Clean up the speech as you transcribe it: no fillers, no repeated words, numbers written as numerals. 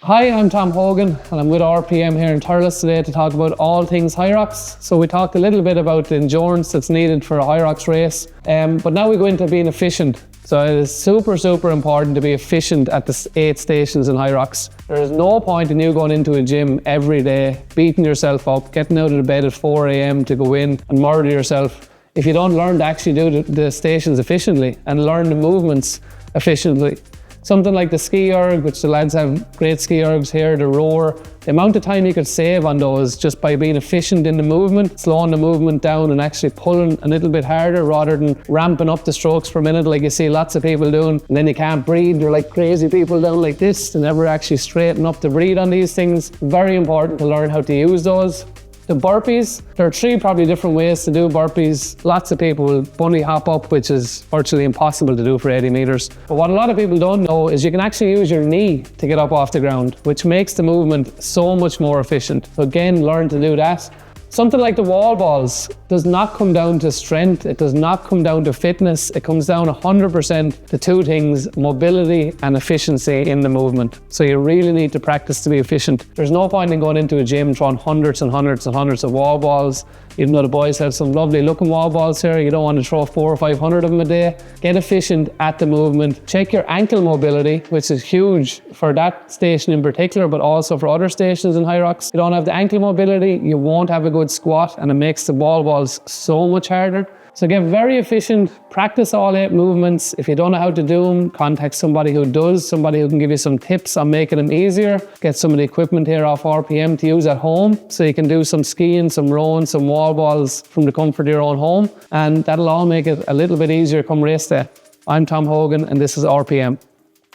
Hi, I'm Tom Hogan and I'm with RPM here in Thurles today to talk about all things Hyrox. So we talked a little bit about the endurance that's needed for a Hyrox race, but now we go into being efficient. So it is super important to be efficient at the 8 stations in Hyrox. There is no point in you going into a gym every day, beating yourself up, getting out of the bed at 4 a.m. to go in and murder yourself if you don't learn to actually do the stations efficiently and learn the movements efficiently. Something like the ski erg, which the lads have great ski ergs here, the rower, the amount of time you could save on those just by being efficient in the movement, slowing the movement down and actually pulling a little bit harder rather than ramping up the strokes per minute like you see lots of people doing, and then you can't breathe. They're like crazy people down like this. They never actually straighten up to breathe on these things. Very important to learn how to use those. The burpees, there are 3 probably different ways to do burpees. Lots of people will bunny hop up, which is virtually impossible to do for 80 meters. But what a lot of people don't know is you can actually use your knee to get up off the ground, which makes the movement so much more efficient. So again, learn to do that. Something like the wall balls does not come down to strength, it does not come down to fitness, it comes down 100% to 2 things, mobility and efficiency in the movement. So you really need to practice to be efficient. There's no point in going into a gym throwing hundreds of wall balls. Even though the boys have some lovely looking wall balls here, you don't want to throw 400 or 500 of them a day. Get efficient at the movement. Check your ankle mobility, which is huge for that station in particular, but also for other stations in Hyrox. If you don't have the ankle mobility, you won't have a good squat and it makes the wall balls so much harder. So get very efficient, practice all 8 movements. If you don't know how to do them, contact somebody who does, somebody who can give you some tips on making them easier. Get some of the equipment here off RPM to use at home, so you can do some skiing, some rowing, some wall balls from the comfort of your own home. And that'll all make it a little bit easier come race day. I'm Tom Hogan and this is RPM.